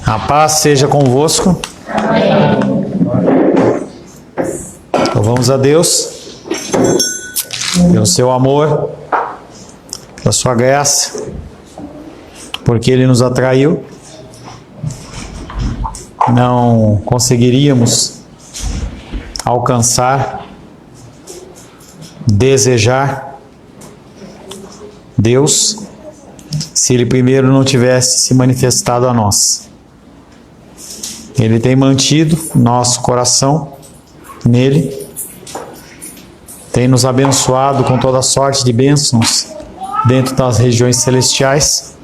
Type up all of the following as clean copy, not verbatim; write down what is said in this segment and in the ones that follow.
A paz seja convosco. Louvamos a Deus pelo seu amor, pela sua graça, porque Ele nos atraiu. Não conseguiríamos alcançar, desejar Deus se Ele primeiro não tivesse se manifestado a nós. Ele tem mantido nosso coração nele, tem nos abençoado com toda sorte de bênçãos dentro das regiões celestiais,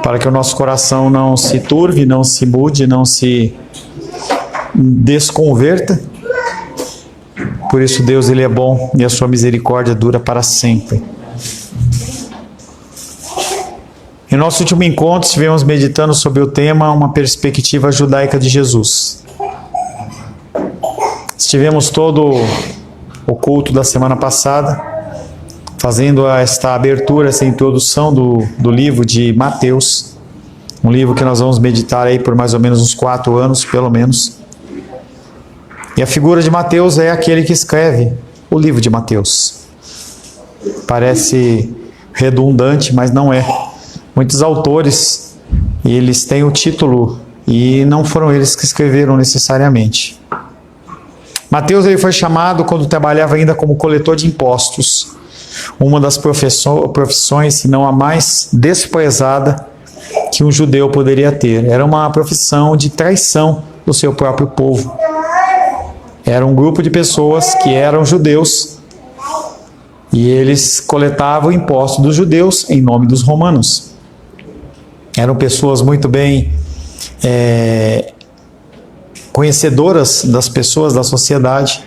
para que o nosso coração não se turve, não se mude, não se desconverta. Por isso Deus, Ele é bom e a sua misericórdia dura para sempre. Em nosso último encontro, estivemos meditando sobre o tema Uma Perspectiva Judaica de Jesus. Estivemos todo o culto da semana passada fazendo esta abertura, essa introdução do livro de Mateus, um livro que nós vamos meditar aí por mais ou menos uns 4 anos, pelo menos. E a figura de Mateus é aquele que escreve o livro de Mateus. Parece redundante, mas não é. Muitos autores, eles têm o título e não foram eles que escreveram necessariamente. Mateus, ele foi chamado quando trabalhava ainda como coletor de impostos, uma das profissões, se não a mais desprezada que um judeu poderia ter. Era uma profissão de traição do seu próprio povo. Era um grupo de pessoas que eram judeus e eles coletavam impostos dos judeus em nome dos romanos. Eram pessoas muito bem conhecedoras das pessoas da sociedade,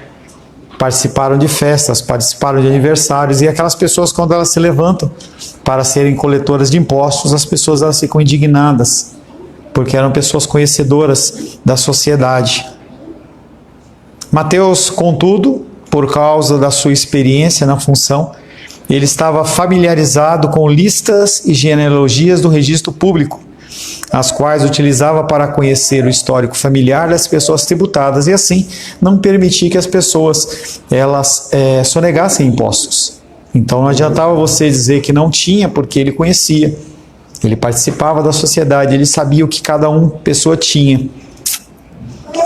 participaram de festas, participaram de aniversários, e aquelas pessoas, quando elas se levantam para serem coletoras de impostos, as pessoas elas ficam indignadas, porque eram pessoas conhecedoras da sociedade. Mateus, contudo, por causa da sua experiência na função, ele estava familiarizado com listas e genealogias do registro público, as quais utilizava para conhecer o histórico familiar das pessoas tributadas e assim não permitir que as pessoas elas sonegassem impostos. Então não adiantava você dizer que não tinha, porque ele conhecia, ele participava da sociedade, ele sabia o que cada pessoa tinha.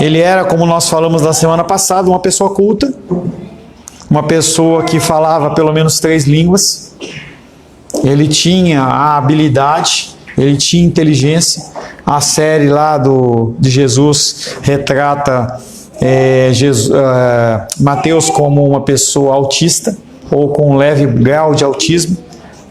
Ele era, como nós falamos na semana passada, uma pessoa culta, uma pessoa que falava pelo menos 3 línguas, ele tinha a habilidade, ele tinha inteligência. A série lá de Jesus retrata Mateus como uma pessoa autista, ou com um leve grau de autismo,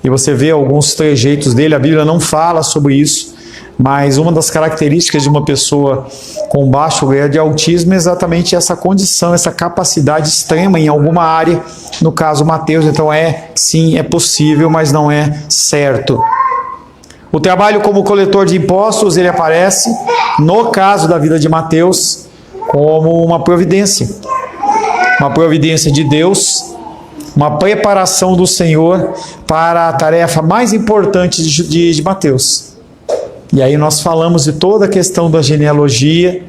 e você vê alguns trejeitos dele. A Bíblia não fala sobre isso, mas uma das características de uma pessoa com baixo grau de autismo é exatamente essa condição, essa capacidade extrema em alguma área, no caso Mateus. Então sim, é possível, mas não é certo. O trabalho como coletor de impostos, ele aparece, no caso da vida de Mateus, como uma providência de Deus, uma preparação do Senhor para a tarefa mais importante de Mateus. E aí nós falamos de toda a questão da genealogia,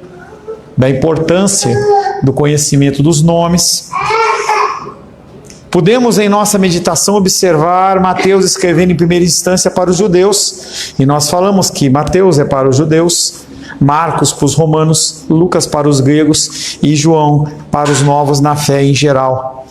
da importância do conhecimento dos nomes. Podemos, em nossa meditação, observar Mateus escrevendo em primeira instância para os judeus, e nós falamos que Mateus é para os judeus, Marcos para os romanos, Lucas para os gregos e João para os novos na fé em geral.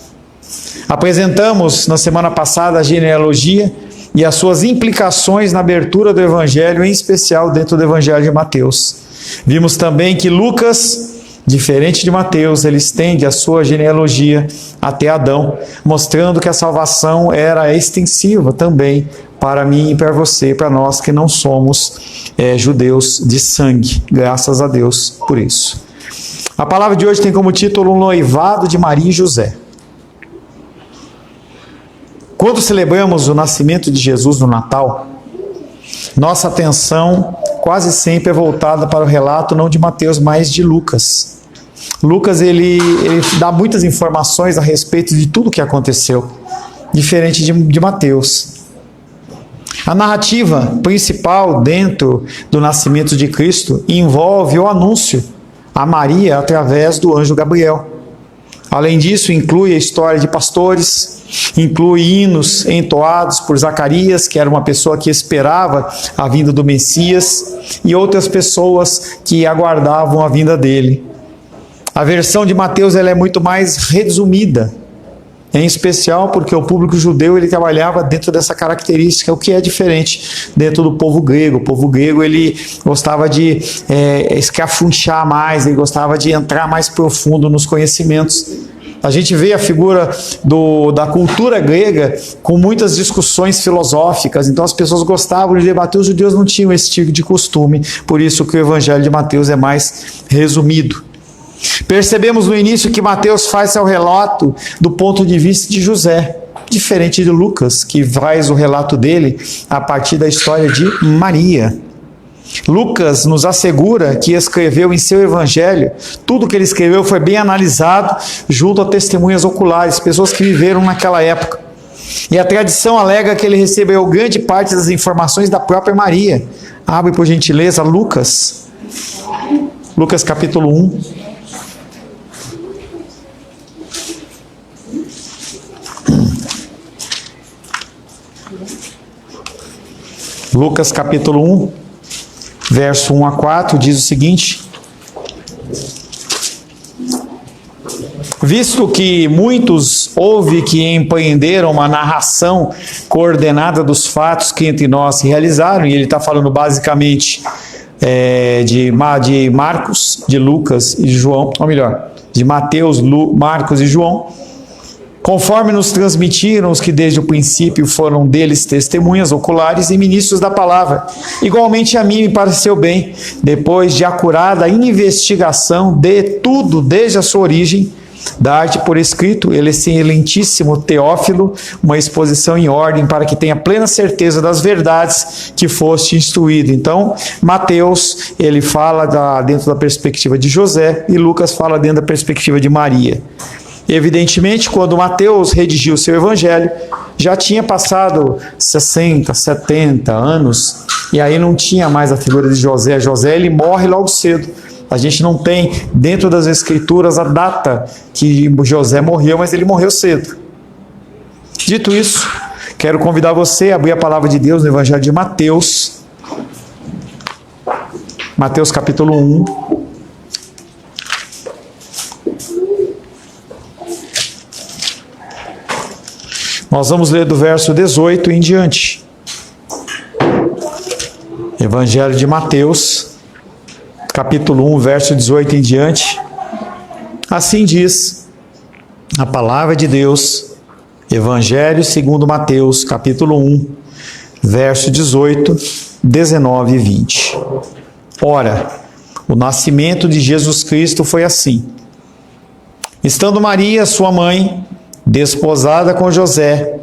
Apresentamos na semana passada a genealogia e as suas implicações na abertura do Evangelho, em especial dentro do Evangelho de Mateus. Vimos também que Lucas, diferente de Mateus, ele estende a sua genealogia até Adão, mostrando que a salvação era extensiva também para mim e para você, para nós que não somos judeus de sangue. Graças a Deus por isso. A palavra de hoje tem como título O Noivado de Maria e José. Quando celebramos o nascimento de Jesus no Natal, nossa atenção quase sempre é voltada para o relato não de Mateus, mas de Lucas. Lucas ele dá muitas informações a respeito de tudo o que aconteceu, diferente de Mateus. A narrativa principal dentro do nascimento de Cristo envolve o anúncio a Maria através do anjo Gabriel. Além disso, inclui a história de pastores, inclui hinos entoados por Zacarias, que era uma pessoa que esperava a vinda do Messias, e outras pessoas que aguardavam a vinda dele. A versão de Mateus ela é muito mais resumida, em especial porque o público judeu ele trabalhava dentro dessa característica, o que é diferente dentro do povo grego. O povo grego ele gostava de escafunchar mais, ele gostava de entrar mais profundo nos conhecimentos. A gente vê a figura da cultura grega com muitas discussões filosóficas, então as pessoas gostavam de debater, os judeus não tinham esse tipo de costume, por isso que o Evangelho de Mateus é mais resumido. Percebemos no início que Mateus faz seu relato do ponto de vista de José, diferente de Lucas, que faz o relato dele a partir da história de Maria. Lucas nos assegura que escreveu em seu evangelho, tudo que ele escreveu foi bem analisado junto a testemunhas oculares, pessoas que viveram naquela época. E a tradição alega que ele recebeu grande parte das informações da própria Maria. Abre por gentileza Lucas capítulo 1. Lucas capítulo 1, verso 1 a 4, diz o seguinte: visto que muitos houve que empreenderam uma narração coordenada dos fatos que entre nós se realizaram, e ele está falando basicamente de Marcos, de Lucas e de João, ou melhor, de Mateus, Marcos e João, conforme nos transmitiram os que desde o princípio foram deles testemunhas oculares e ministros da palavra. Igualmente a mim me pareceu bem, depois de acurada investigação de tudo desde a sua origem, dar-te por escrito, excelentíssimo Teófilo, uma exposição em ordem para que tenha plena certeza das verdades que foste instruído. Então, Mateus, ele fala dentro da perspectiva de José e Lucas fala dentro da perspectiva de Maria. Evidentemente, quando Mateus redigiu seu evangelho, já tinha passado 60, 70 anos, e aí não tinha mais a figura de José. José, ele morre logo cedo. A gente não tem, dentro das escrituras, a data que José morreu, mas ele morreu cedo. Dito isso, quero convidar você a abrir a palavra de Deus no evangelho de Mateus. Mateus capítulo 1. Nós vamos ler do verso 18 em diante. Evangelho de Mateus, capítulo 1, verso 18 em diante. Assim diz a palavra de Deus, Evangelho segundo Mateus, capítulo 1, verso 18, 19 e 20. Ora, o nascimento de Jesus Cristo foi assim. Estando Maria, sua mãe, desposada com José,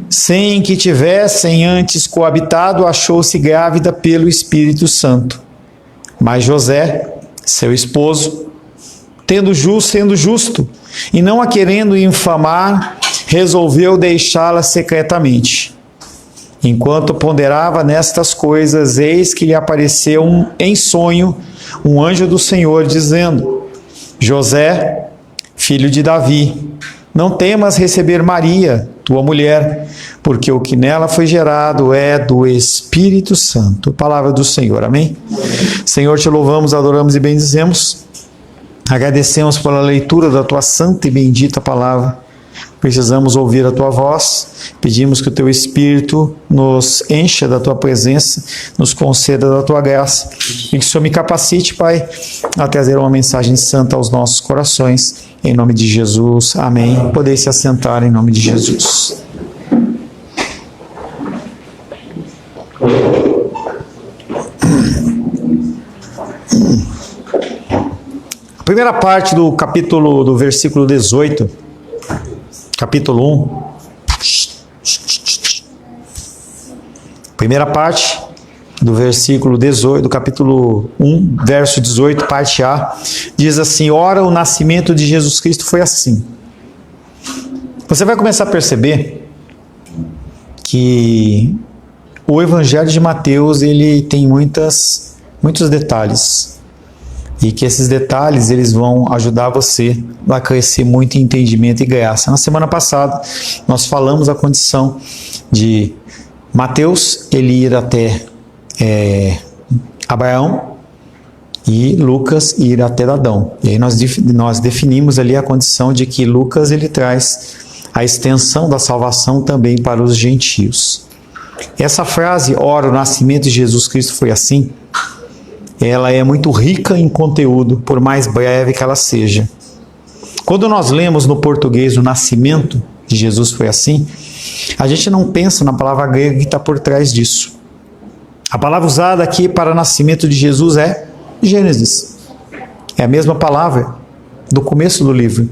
sem que tivessem antes coabitado, achou-se grávida pelo Espírito Santo. Mas José, seu esposo, sendo justo, e não a querendo infamar, resolveu deixá-la secretamente. Enquanto ponderava nestas coisas, eis que lhe apareceu em sonho um anjo do Senhor, dizendo: José, filho de Davi, não temas receber Maria, tua mulher, porque o que nela foi gerado é do Espírito Santo. Palavra do Senhor, amém? Senhor, te louvamos, adoramos e bendizemos. Agradecemos pela leitura da tua santa e bendita palavra. Precisamos ouvir a tua voz. Pedimos que o teu Espírito nos encha da tua presença, nos conceda da tua graça. E que o Senhor me capacite, Pai, a trazer uma mensagem santa aos nossos corações. Em nome de Jesus, amém. Podem se assentar em nome de Jesus. A primeira parte do capítulo, do versículo 18, capítulo 1. Primeira parte do versículo 18, do capítulo 1, verso 18, parte A, diz assim: ora, o nascimento de Jesus Cristo foi assim. Você vai começar a perceber que o Evangelho de Mateus ele tem muitos detalhes. E que esses detalhes eles vão ajudar você a crescer muito em entendimento e graça. Na semana passada, nós falamos a condição de Mateus, ele ir até Abraão, e Lucas ir até Adão. E aí nós definimos ali a condição de que Lucas ele traz a extensão da salvação também para os gentios. Essa frase, ora, o nascimento de Jesus Cristo foi assim, ela é muito rica em conteúdo, por mais breve que ela seja. Quando nós lemos no português o nascimento de Jesus foi assim, a gente não pensa na palavra grega que está por trás disso. A palavra usada aqui para nascimento de Jesus é Gênesis. É a mesma palavra do começo do livro.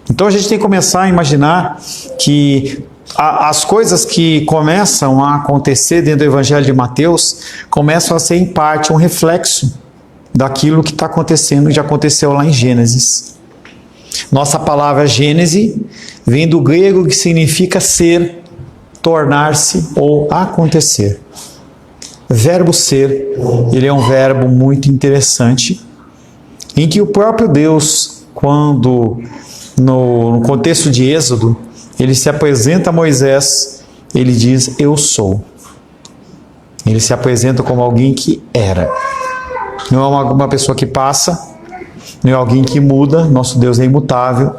Então a gente tem que começar a imaginar que as coisas que começam a acontecer dentro do Evangelho de Mateus começam a ser em parte um reflexo daquilo que está acontecendo e já aconteceu lá em Gênesis. Nossa palavra Gênese vem do grego que significa ser, tornar-se ou acontecer. Verbo ser, ele é um verbo muito interessante, em que o próprio Deus, quando no contexto de Êxodo, ele se apresenta a Moisés, ele diz, eu sou. Ele se apresenta como alguém que era. Não é uma pessoa que passa, não é alguém que muda, nosso Deus é imutável.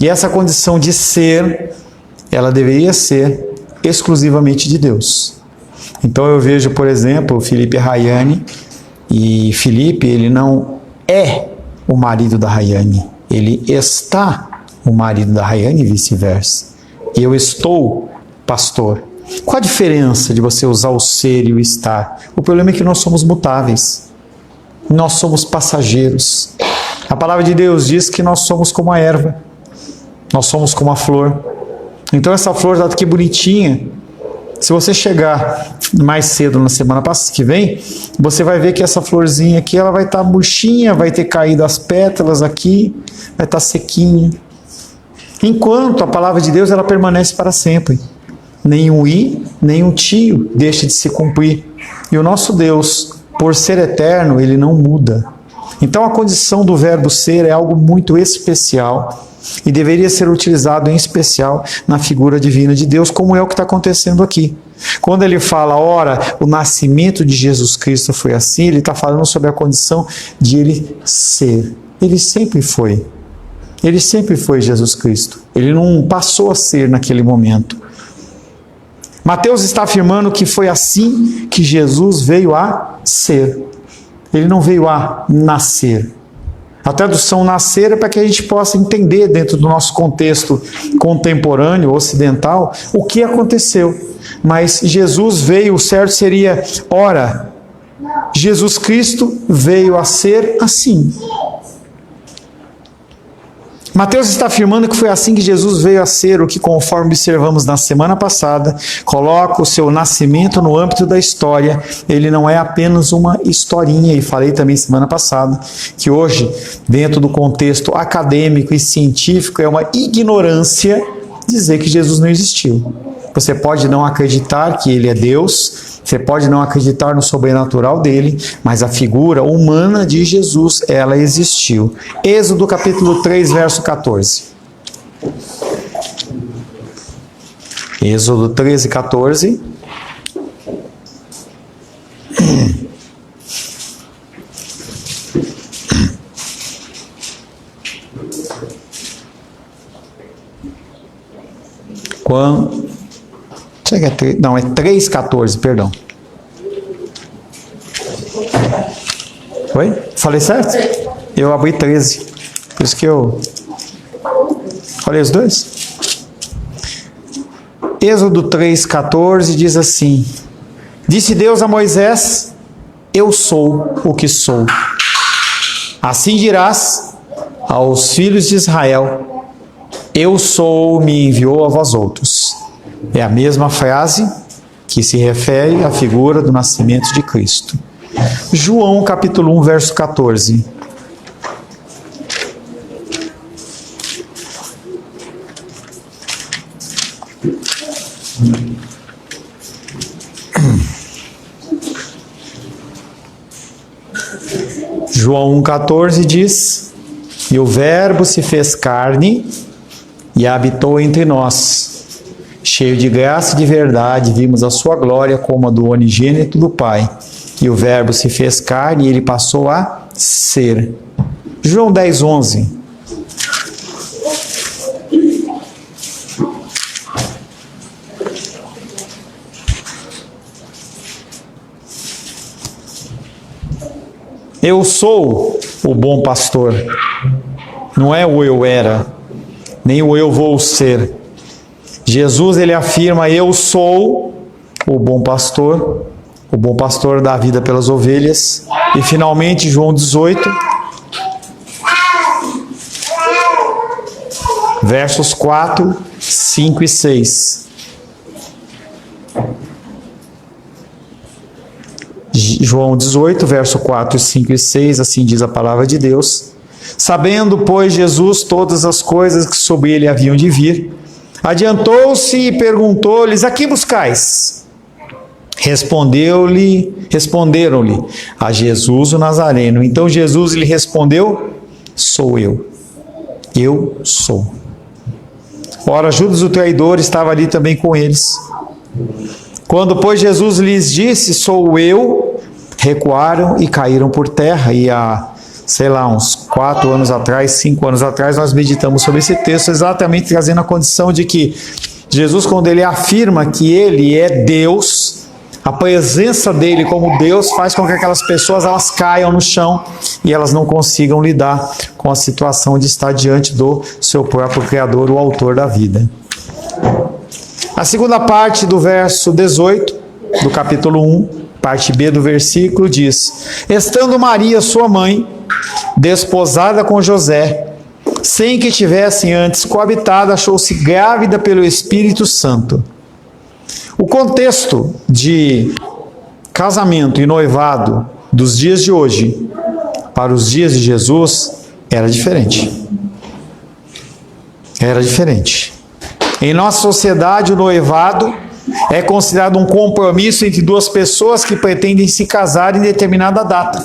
E essa condição de ser, ela deveria ser exclusivamente de Deus. Então eu vejo, por exemplo, Felipe e Rayane, e Felipe, ele não é o marido da Rayane, ele está o marido da Rayane e vice-versa. Eu estou pastor. Qual a diferença de você usar o ser e o estar? O problema é que nós somos mutáveis, nós somos passageiros. A palavra de Deus diz que nós somos como a erva, nós somos como a flor. Então essa flor está aqui bonitinha. Se você chegar mais cedo na semana que vem, você vai ver que essa florzinha aqui, ela vai estar murchinha, vai ter caído as pétalas aqui, vai estar sequinha. Enquanto a palavra de Deus, ela permanece para sempre. Nenhum i, nenhum tio deixa de se cumprir. E o nosso Deus, por ser eterno, ele não muda. Então a condição do verbo ser é algo muito especial e deveria ser utilizado em especial na figura divina de Deus, como é o que está acontecendo aqui. Quando ele fala, ora, o nascimento de Jesus Cristo foi assim, ele está falando sobre a condição de ele ser. Ele sempre foi. Ele sempre foi Jesus Cristo. Ele não passou a ser naquele momento. Mateus está afirmando que foi assim que Jesus veio a ser. Ele não veio a nascer. A tradução nascer é para que a gente possa entender dentro do nosso contexto contemporâneo, ocidental, o que aconteceu. Mas Jesus veio, o certo seria, ora, Jesus Cristo veio a ser assim. Mateus está afirmando que foi assim que Jesus veio a ser, o que, conforme observamos na semana passada, coloca o seu nascimento no âmbito da história. Ele não é apenas uma historinha, e falei também semana passada, que hoje, dentro do contexto acadêmico e científico, é uma ignorância dizer que Jesus não existiu. Você pode não acreditar que ele é Deus, você pode não acreditar no sobrenatural dele, mas a figura humana de Jesus, ela existiu. Êxodo capítulo 3, verso 14. Êxodo 13, 14. Quando... Não, é 3,14, perdão. Oi? Falei certo? Eu abri 13. Por isso que eu... Falei os dois? Êxodo 3,14 diz assim: disse Deus a Moisés, eu sou o que sou. Assim dirás aos filhos de Israel, eu sou, me enviou a vós outros. É a mesma frase que se refere à figura do nascimento de Cristo. João capítulo 1, verso 14. João 1,14 diz: e o Verbo se fez carne e habitou entre nós. Cheio de graça e de verdade, vimos a sua glória como a do unigênito do Pai. E o Verbo se fez carne e ele passou a ser. João 10,11. Eu sou o bom pastor. Não é o eu era, nem o eu vou ser. Jesus, ele afirma: eu sou o bom pastor dá a vida pelas ovelhas. E finalmente, João 18, versos 4, 5 e 6. João 18, verso 4, 5 e 6, assim diz a palavra de Deus. Sabendo, pois, Jesus todas as coisas que sobre ele haviam de vir, adiantou-se e perguntou-lhes: a que buscais? Responderam-lhe: a Jesus o Nazareno. Então Jesus lhe respondeu: sou eu. Eu sou. Ora, Judas o traidor estava ali também com eles. Quando, pois, Jesus lhes disse: sou eu, recuaram e caíram por terra. E há, uns 4 anos atrás, 5 anos atrás, nós meditamos sobre esse texto, exatamente trazendo a condição de que Jesus, quando ele afirma que ele é Deus, a presença dele como Deus faz com que aquelas pessoas elas caiam no chão e elas não consigam lidar com a situação de estar diante do seu próprio Criador, o autor da vida. A segunda parte do verso 18 do capítulo 1, parte B do versículo, diz: estando Maria, sua mãe, desposada com José, sem que tivessem antes coabitado, achou-se grávida pelo Espírito Santo. O contexto de casamento e noivado dos dias de hoje para os dias de Jesus era diferente. Era diferente. Em nossa sociedade, o noivado é considerado um compromisso entre duas pessoas que pretendem se casar em determinada data.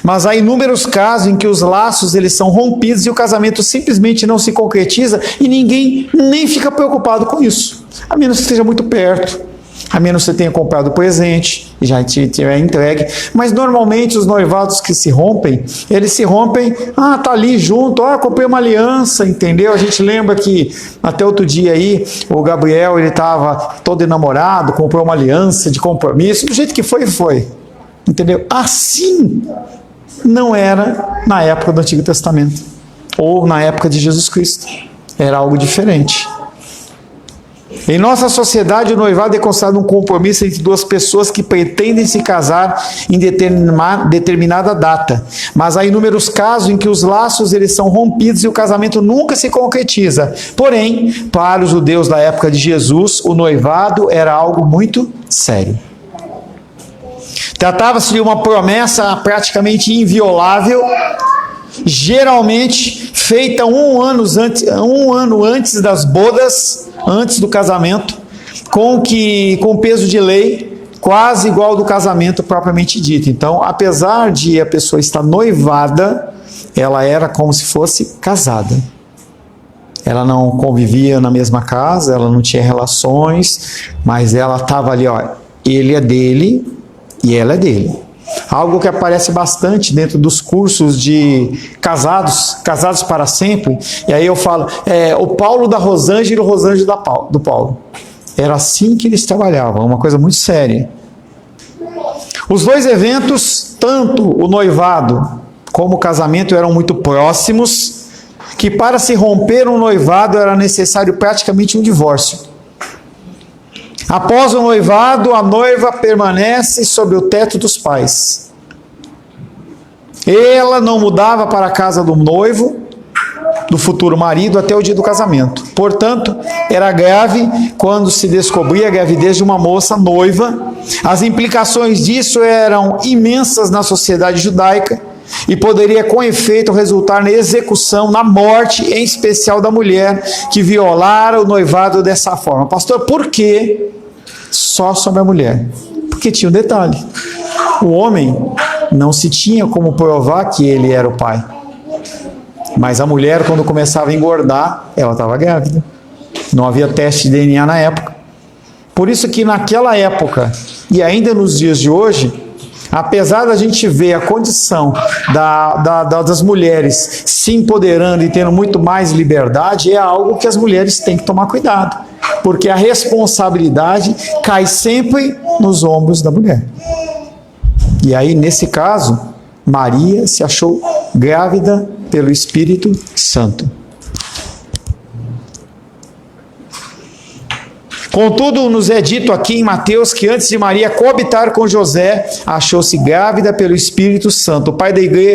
Mas há inúmeros casos em que os laços eles são rompidos e o casamento simplesmente não se concretiza e ninguém nem fica preocupado com isso. A menos que esteja muito perto, a menos que você tenha comprado presente e já tiver entregue. Mas normalmente os noivados que se rompem, eles se rompem, tá ali junto, comprei uma aliança, entendeu? A gente lembra que até outro dia aí, o Gabriel, ele estava todo enamorado, comprou uma aliança de compromisso, do jeito que foi, entendeu? Assim não era na época do Antigo Testamento, ou na época de Jesus Cristo. Era algo diferente. Em nossa sociedade, o noivado é considerado um compromisso entre duas pessoas que pretendem se casar em determinada data. Mas há inúmeros casos em que os laços eles são rompidos e o casamento nunca se concretiza. Porém, para os judeus da época de Jesus, o noivado era algo muito sério. Tratava-se de uma promessa praticamente inviolável, geralmente feita um ano antes das bodas, antes do casamento, com peso de lei quase igual ao do casamento propriamente dito. Então, apesar de a pessoa estar noivada, ela era como se fosse casada. Ela não convivia na mesma casa, ela não tinha relações, mas ela estava ali, ele é dele e ela é dele. Algo que aparece bastante dentro dos cursos de casados para sempre. E aí eu falo, o Paulo da Rosângela e o Rosângela do Paulo. Era assim que eles trabalhavam, uma coisa muito séria. Os dois eventos, tanto o noivado como o casamento, eram muito próximos, que para se romper um noivado era necessário praticamente um divórcio. Após o noivado, a noiva permanece sob o teto dos pais. Ela não mudava para a casa do noivo, do futuro marido, até o dia do casamento. Portanto, era grave quando se descobria a gravidez de uma moça noiva. As implicações disso eram imensas na sociedade judaica e poderia, com efeito, resultar na execução, na morte, em especial da mulher que violara o noivado dessa forma. Pastor, por que só sobre a mulher? Porque tinha um detalhe. O homem, não se tinha como provar que ele era o pai. Mas a mulher, quando começava a engordar, ela estava grávida. Não havia teste de DNA na época. Por isso que naquela época, e ainda nos dias de hoje, apesar da gente ver a condição das mulheres se empoderando e tendo muito mais liberdade, é algo que as mulheres têm que tomar cuidado, porque a responsabilidade cai sempre nos ombros da mulher. E aí, nesse caso, Maria se achou grávida pelo Espírito Santo. Contudo, nos é dito aqui em Mateus que antes de Maria coabitar com José, achou-se grávida pelo Espírito Santo. O pai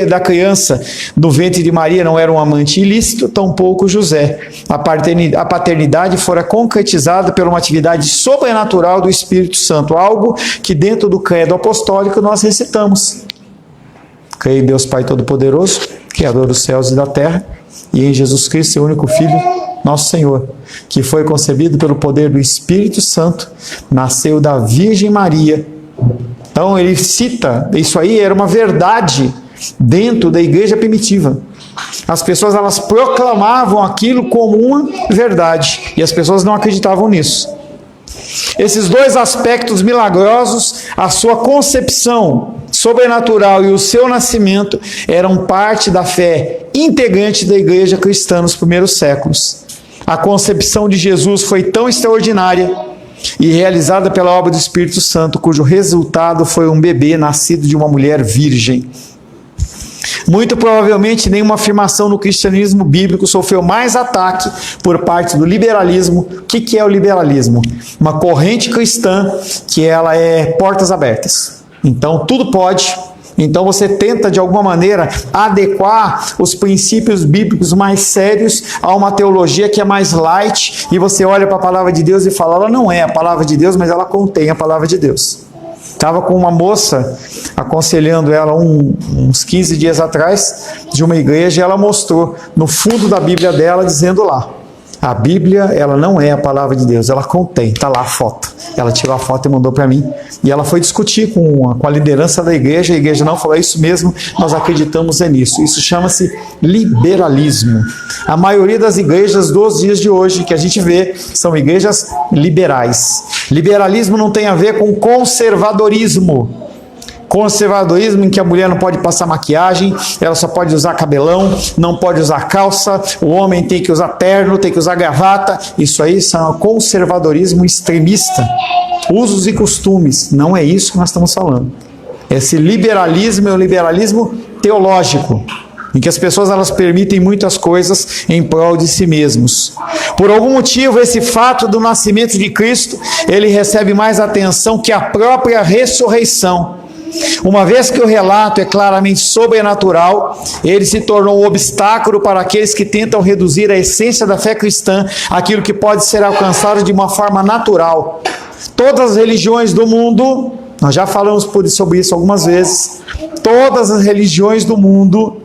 da criança no ventre de Maria não era um amante ilícito, tampouco José. A paternidade fora concretizada por uma atividade sobrenatural do Espírito Santo, algo que dentro do credo apostólico nós recitamos. Creio em Deus Pai Todo-Poderoso, Criador dos céus e da terra, e em Jesus Cristo, seu único Filho, nosso Senhor, que foi concebido pelo poder do Espírito Santo, nasceu da Virgem Maria. Então ele cita, isso aí era uma verdade dentro da igreja primitiva. As pessoas, elas proclamavam aquilo como uma verdade, e as pessoas não acreditavam nisso. Esses dois aspectos milagrosos, a sua concepção sobrenatural e o seu nascimento, eram parte da fé integrante da igreja cristã nos primeiros séculos. A concepção de Jesus foi tão extraordinária e realizada pela obra do Espírito Santo, cujo resultado foi um bebê nascido de uma mulher virgem. Muito provavelmente nenhuma afirmação no cristianismo bíblico sofreu mais ataque por parte do liberalismo. O que é o liberalismo? Uma corrente cristã que ela é portas abertas. Então tudo pode. Então você tenta de alguma maneira adequar os princípios bíblicos mais sérios a uma teologia que é mais light, e você olha para a palavra de Deus e fala, ela não é a palavra de Deus, mas ela contém a palavra de Deus. Estava com uma moça aconselhando ela uns 15 dias atrás de uma igreja, e ela mostrou no fundo da Bíblia dela, dizendo lá, a Bíblia, ela não é a palavra de Deus, ela contém, está lá a foto. Ela tirou a foto e mandou para mim, e ela foi discutir com a liderança da igreja, a igreja não falou, é isso mesmo, nós acreditamos nisso. Isso chama-se liberalismo. A maioria das igrejas dos dias de hoje que a gente vê são igrejas liberais. Liberalismo não tem a ver com conservadorismo. Conservadorismo em que a mulher não pode passar maquiagem, ela só pode usar cabelão, não pode usar calça, o homem tem que usar terno, tem que usar gravata. Isso aí é conservadorismo extremista. Usos e costumes, não é isso que nós estamos falando. Esse liberalismo é o liberalismo teológico, em que as pessoas, elas permitem muitas coisas em prol de si mesmos. Por algum motivo, esse fato do nascimento de Cristo, ele recebe mais atenção que a própria ressurreição. Uma vez que o relato é claramente sobrenatural, ele se tornou um obstáculo para aqueles que tentam reduzir a essência da fé cristã àquilo que pode ser alcançado de uma forma natural. Todas as religiões do mundo, nós já falamos sobre isso algumas vezes, todas as religiões do mundo,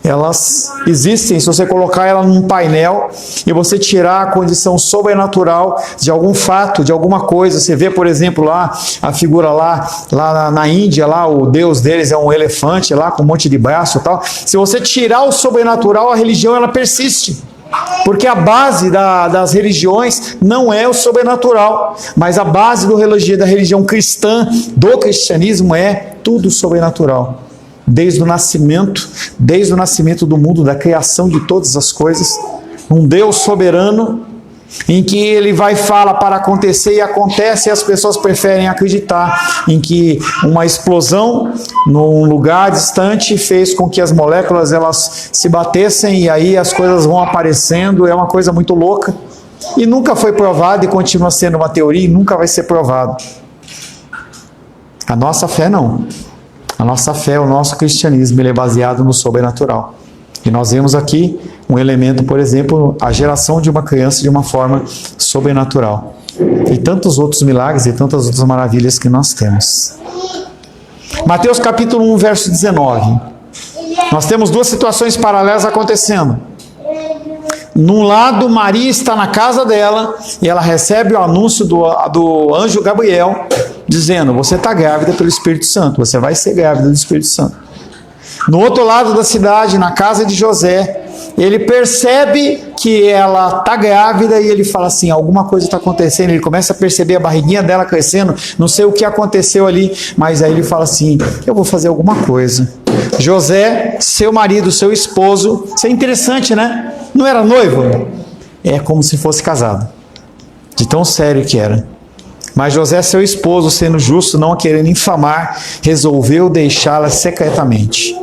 elas existem. Se você colocar ela num painel e você tirar a condição sobrenatural de algum fato, de alguma coisa, você vê, por exemplo, lá a figura lá na Índia, lá o deus deles é um elefante lá com um monte de braço e tal. Se você tirar o sobrenatural, a religião ela persiste. Porque a base das religiões não é o sobrenatural, mas a base da religião cristã, do cristianismo, é tudo sobrenatural. Desde o nascimento do mundo, da criação de todas as coisas, um Deus soberano, em que ele vai e fala para acontecer e acontece, e as pessoas preferem acreditar em que uma explosão num lugar distante fez com que as moléculas elas se batessem e aí as coisas vão aparecendo. É uma coisa muito louca e nunca foi provado e continua sendo uma teoria e nunca vai ser provado. A nossa fé não. A nossa fé, o nosso cristianismo, ele é baseado no sobrenatural. E nós vemos aqui um elemento, por exemplo, a geração de uma criança de uma forma sobrenatural. E tantos outros milagres e tantas outras maravilhas que nós temos. Mateus capítulo 1, verso 19. Nós temos duas situações paralelas acontecendo. Num lado, Maria está na casa dela e ela recebe o anúncio do anjo Gabriel, dizendo: você está grávida pelo Espírito Santo, você vai ser grávida do Espírito Santo. No outro lado da cidade, na casa de José, ele percebe que ela está grávida e ele fala assim: alguma coisa está acontecendo. Ele começa a perceber a barriguinha dela crescendo, não sei o que aconteceu ali, mas aí ele fala assim: eu vou fazer alguma coisa. José, seu marido, seu esposo, isso é interessante, né? Não era noivo? É como se fosse casado, de tão sério que era. Mas José, seu esposo, sendo justo, não a querendo infamar, resolveu deixá-la secretamente.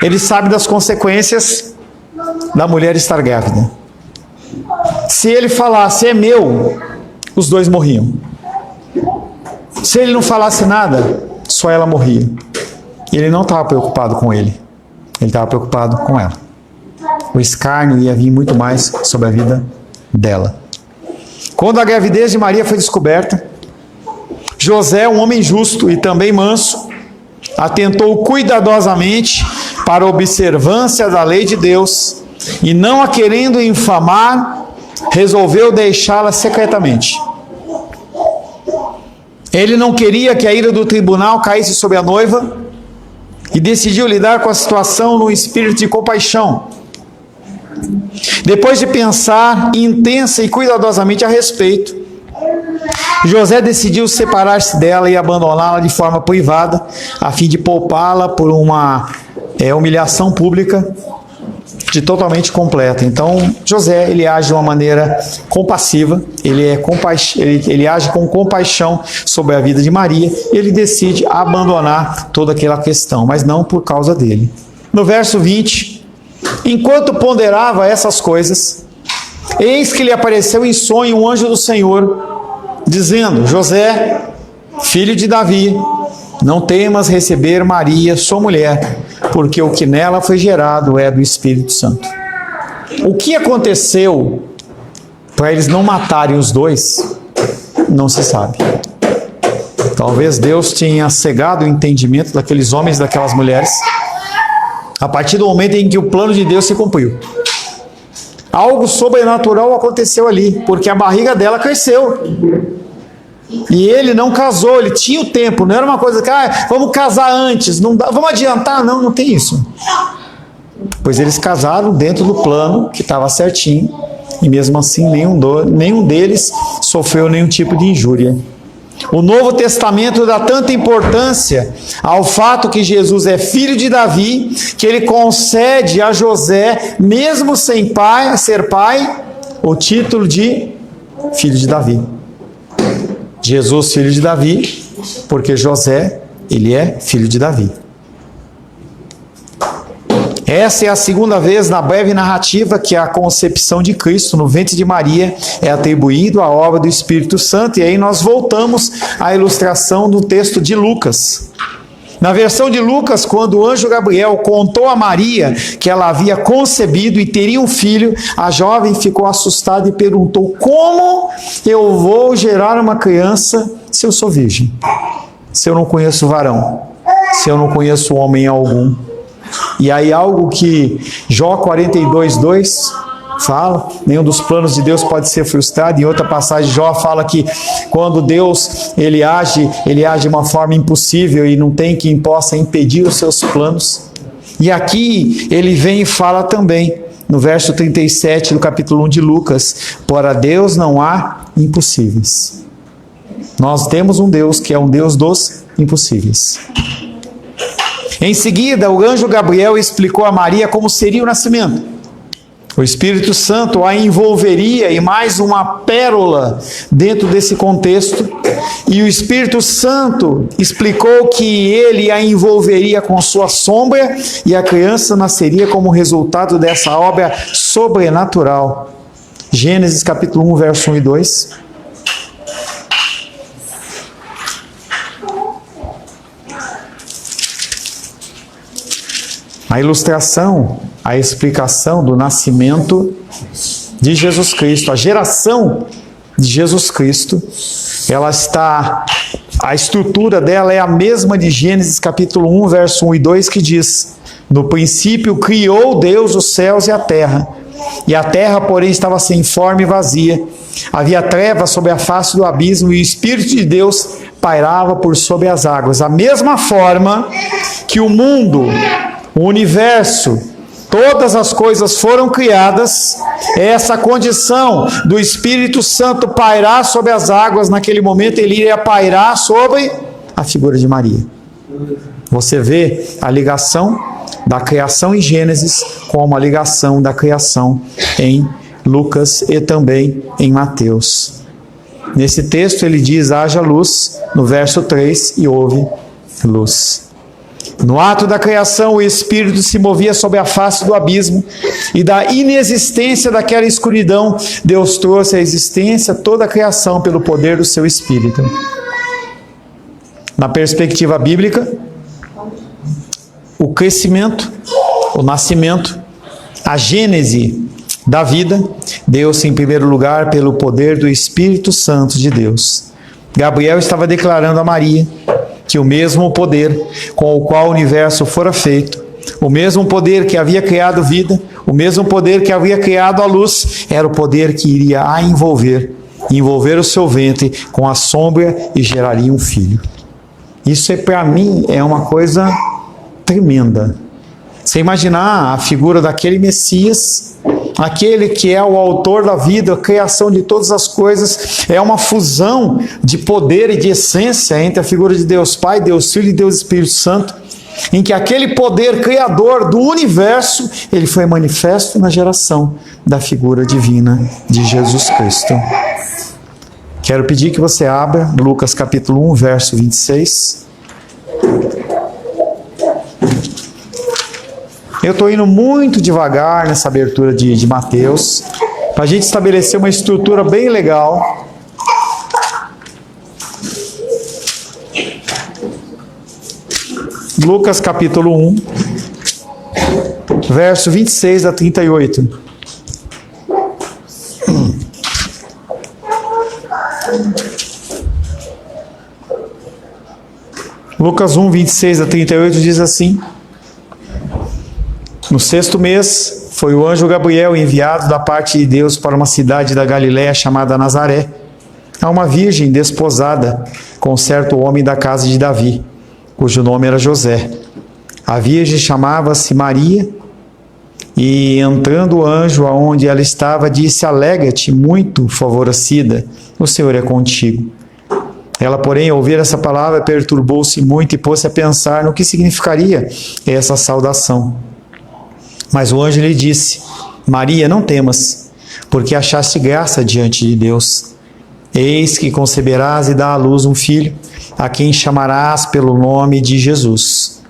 Ele sabe das consequências da mulher estar grávida. Se ele falasse: é meu, os dois morriam. Se ele não falasse nada, só ela morria. E ele não estava preocupado com ele, ele estava preocupado com ela. O escárnio ia vir muito mais sobre a vida dela. Quando a gravidez de Maria foi descoberta, José, um homem justo e também manso, atentou cuidadosamente para a observância da lei de Deus e, não a querendo infamar, resolveu deixá-la secretamente. Ele não queria que a ira do tribunal caísse sobre a noiva e decidiu lidar com a situação no espírito de compaixão. Depois de pensar intensa e cuidadosamente a respeito, José decidiu separar-se dela e abandoná-la de forma privada, a fim de poupá-la por uma humilhação pública totalmente completa. Então, José, ele age de uma maneira compassiva, ele age com compaixão sobre a vida de Maria, e ele decide abandonar toda aquela questão, mas não por causa dele. No verso 20, enquanto ponderava essas coisas, eis que lhe apareceu em sonho um anjo do Senhor, dizendo: José, filho de Davi, não temas receber Maria, sua mulher, porque o que nela foi gerado é do Espírito Santo. O que aconteceu para eles não matarem os dois, não se sabe. Talvez Deus tenha cegado o entendimento daqueles homens e daquelas mulheres, a partir do momento em que o plano de Deus se cumpriu. Algo sobrenatural aconteceu ali, porque a barriga dela cresceu. E ele não casou, ele tinha o tempo, não era uma coisa que, vamos casar antes, não dá, vamos adiantar, não tem isso. Pois eles casaram dentro do plano que estava certinho, e mesmo assim nenhum deles sofreu nenhum tipo de injúria. O Novo Testamento dá tanta importância ao fato que Jesus é filho de Davi, que ele concede a José, mesmo sem ser pai, o título de filho de Davi. Jesus, filho de Davi, porque José, ele é filho de Davi. Essa é a segunda vez na breve narrativa que a concepção de Cristo no ventre de Maria é atribuído à obra do Espírito Santo, e aí nós voltamos à ilustração do texto de Lucas. Na versão de Lucas, quando o anjo Gabriel contou a Maria que ela havia concebido e teria um filho, a jovem ficou assustada e perguntou: como eu vou gerar uma criança se eu sou virgem? Se eu não conheço varão? Se eu não conheço homem algum? E aí algo que Jó 42:2 fala, nenhum dos planos de Deus pode ser frustrado. Em outra passagem, Jó fala que quando Deus ele age de uma forma impossível e não tem quem possa impedir os seus planos. E aqui ele vem e fala também, no verso 37 do capítulo 1 de Lucas: para Deus não há impossíveis. Nós temos um Deus que é um Deus dos impossíveis. Em seguida, o anjo Gabriel explicou a Maria como seria o nascimento. O Espírito Santo a envolveria, e mais uma pérola dentro desse contexto, e o Espírito Santo explicou que ele a envolveria com sua sombra, e a criança nasceria como resultado dessa obra sobrenatural. Gênesis capítulo 1, verso 1 e 2. A ilustração, a explicação do nascimento de Jesus Cristo, a geração de Jesus Cristo, a estrutura dela é a mesma de Gênesis capítulo 1, verso 1 e 2, que diz: no princípio criou Deus os céus e a terra, e a terra, porém, estava sem forma e vazia. Havia trevas sobre a face do abismo, e o Espírito de Deus pairava por sobre as águas. A mesma forma que o mundo, o universo, todas as coisas foram criadas, essa condição do Espírito Santo pairar sobre as águas, naquele momento ele iria pairar sobre a figura de Maria. Você vê a ligação da criação em Gênesis com a ligação da criação em Lucas e também em Mateus. Nesse texto ele diz: haja luz, no verso 3, e houve luz. No ato da criação, o Espírito se movia sobre a face do abismo, e da inexistência daquela escuridão, Deus trouxe à existência toda a criação pelo poder do seu Espírito. Na perspectiva bíblica, o crescimento, o nascimento, a gênese da vida, deu-se em primeiro lugar pelo poder do Espírito Santo de Deus. Gabriel estava declarando a Maria que o mesmo poder com o qual o universo fora feito, o mesmo poder que havia criado vida, o mesmo poder que havia criado a luz, era o poder que iria a envolver o seu ventre com a sombra e geraria um filho. Isso para mim é uma coisa tremenda. Você imaginar a figura daquele Messias, aquele que é o autor da vida, a criação de todas as coisas, é uma fusão de poder e de essência entre a figura de Deus Pai, Deus Filho e Deus Espírito Santo, em que aquele poder criador do universo, ele foi manifesto na geração da figura divina de Jesus Cristo. Quero pedir que você abra Lucas capítulo 1, verso 26. Eu estou indo muito devagar nessa abertura de Mateus, para a gente estabelecer uma estrutura bem legal. Lucas capítulo 1, verso 26 a 38. Lucas 1, 26 a 38 diz assim: no 6º mês, foi o anjo Gabriel enviado da parte de Deus para uma cidade da Galiléia chamada Nazaré, a uma virgem desposada com certo homem da casa de Davi, cujo nome era José. A virgem chamava-se Maria, e entrando o anjo aonde ela estava, disse: alegra-te, muito favorecida, o Senhor é contigo. Ela, porém, ao ouvir essa palavra, perturbou-se muito e pôs-se a pensar no que significaria essa saudação. Mas o anjo lhe disse: Maria, não temas, porque achaste graça diante de Deus. Eis que conceberás e dá à luz um filho, a quem chamarás pelo nome de Jesus.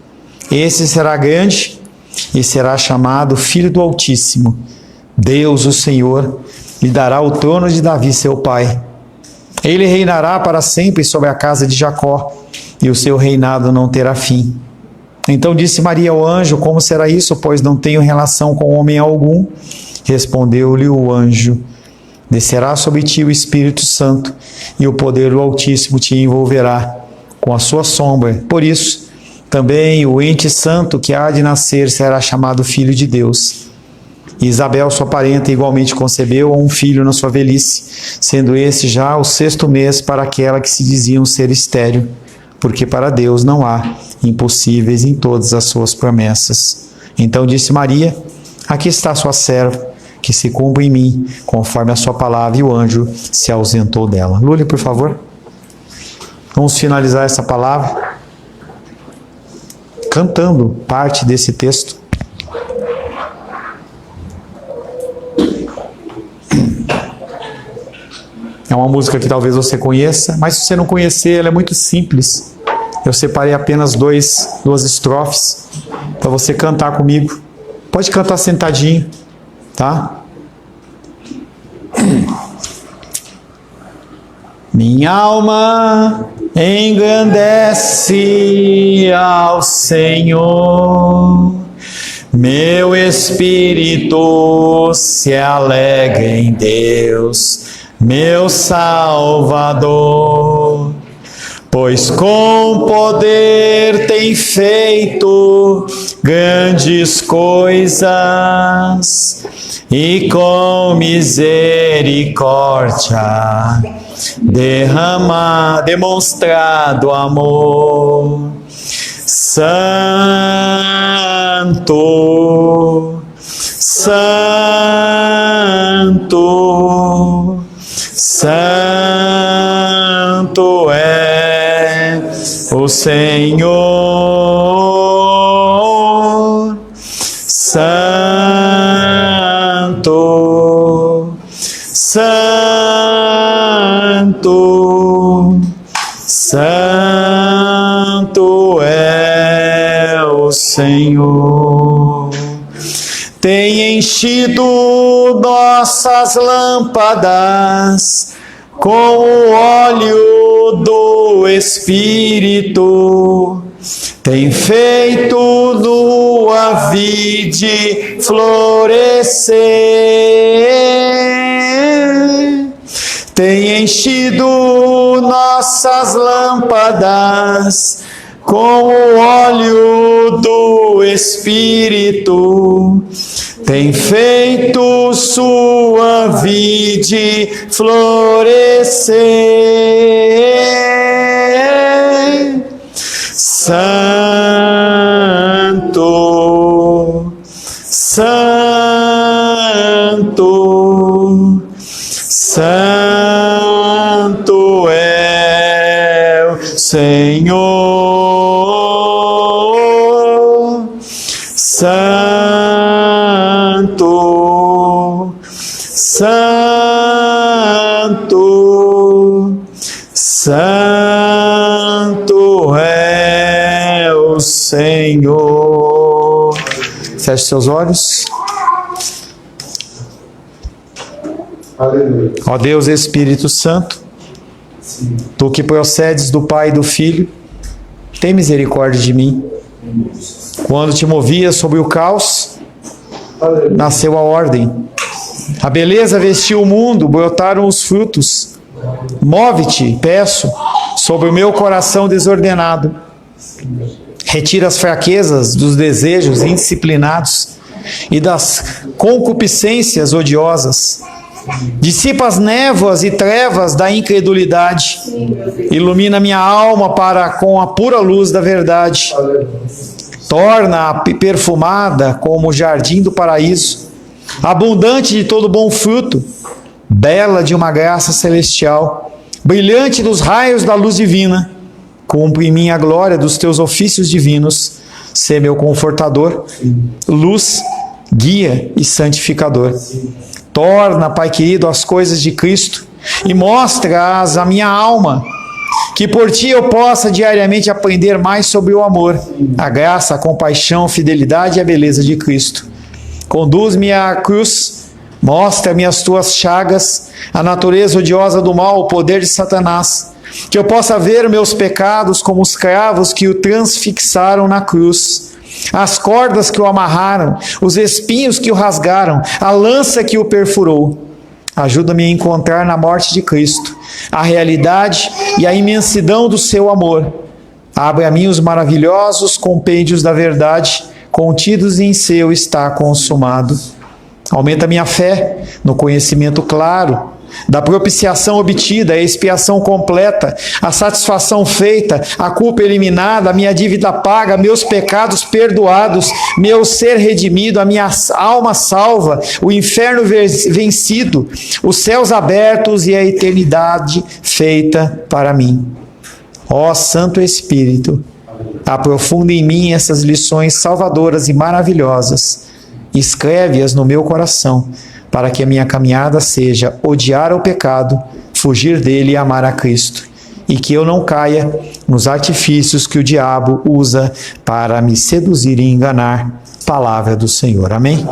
Esse será grande e será chamado Filho do Altíssimo. Deus, o Senhor, lhe dará o trono de Davi, seu pai. Ele reinará para sempre sobre a casa de Jacó, e o seu reinado não terá fim. Então disse Maria ao anjo: como será isso, pois não tenho relação com homem algum? Respondeu-lhe o anjo: descerá sobre ti o Espírito Santo, e o poder do Altíssimo te envolverá com a sua sombra. Por isso, também o ente santo que há de nascer será chamado Filho de Deus. E Isabel, sua parenta, igualmente concebeu um filho na sua velhice, sendo esse já o 6º mês para aquela que se diziam ser estéril, porque para Deus não há impossíveis em todas as suas promessas. Então disse Maria: aqui está sua serva, que se cumpra em mim, conforme a sua palavra, e o anjo se ausentou dela. Lule, por favor. Vamos finalizar essa palavra cantando parte desse texto. É uma música que talvez você conheça, mas se você não conhecer, ela é muito simples. Eu separei apenas duas estrofes para você cantar comigo. Pode cantar sentadinho, tá? Minha alma engrandece ao Senhor, meu espírito se alegra em Deus, meu Salvador. Pois com poder tem feito grandes coisas e com misericórdia demonstrado amor. Santo, Santo, Santo é o Senhor. Santo, Santo, Santo é o Senhor. Tem enchido nossas lâmpadas com o óleo do Espírito, tem feito nua vide florescer, tem enchido nossas lâmpadas com o óleo do Espírito, tem feito sua vide florescer. Santo, Santo, Santo é o Senhor. Santo, Santo, Santo é o Senhor. Feche seus olhos. Aleluia. Ó Deus Espírito Santo, Tu que procedes do Pai e do Filho, tem misericórdia de mim. Quando te movias sobre o caos, Aleluia. nasceu a ordem. A beleza vestiu o mundo, brotaram os frutos. Move-te, peço, sobre o meu coração desordenado. Retira as fraquezas dos desejos indisciplinados e das concupiscências odiosas. Dissipa as névoas e trevas da incredulidade. Ilumina minha alma com a pura luz da verdade. Torna-a perfumada como o jardim do paraíso, abundante de todo bom fruto, bela de uma graça celestial, brilhante dos raios da luz divina. Cumpre em mim a glória dos teus ofícios divinos. Sê meu confortador, luz, guia e santificador. Torna, Pai querido, as coisas de Cristo e mostra-as à minha alma, que por Ti eu possa diariamente aprender mais sobre o amor, a graça, a compaixão, a fidelidade e a beleza de Cristo. Conduz-me à cruz, mostra-me as Tuas chagas, a natureza odiosa do mal, o poder de Satanás, que eu possa ver meus pecados como os cravos que o transfixaram na cruz, as cordas que o amarraram, os espinhos que o rasgaram, a lança que o perfurou. Ajuda-me a encontrar na morte de Cristo a realidade e a imensidão do seu amor. Abre a mim os maravilhosos compêndios da verdade, contidos em seu está consumado. Aumenta minha fé no conhecimento claro da propiciação obtida, a expiação completa, a satisfação feita, a culpa eliminada, a minha dívida paga, meus pecados perdoados, meu ser redimido, a minha alma salva, o inferno vencido, os céus abertos e a eternidade feita para mim. Ó Santo Espírito, aprofunda em mim essas lições salvadoras e maravilhosas, escreve-as no meu coração, para que a minha caminhada seja odiar o pecado, fugir dele e amar a Cristo, e que eu não caia nos artifícios que o diabo usa para me seduzir e enganar. Palavra do Senhor. Amém?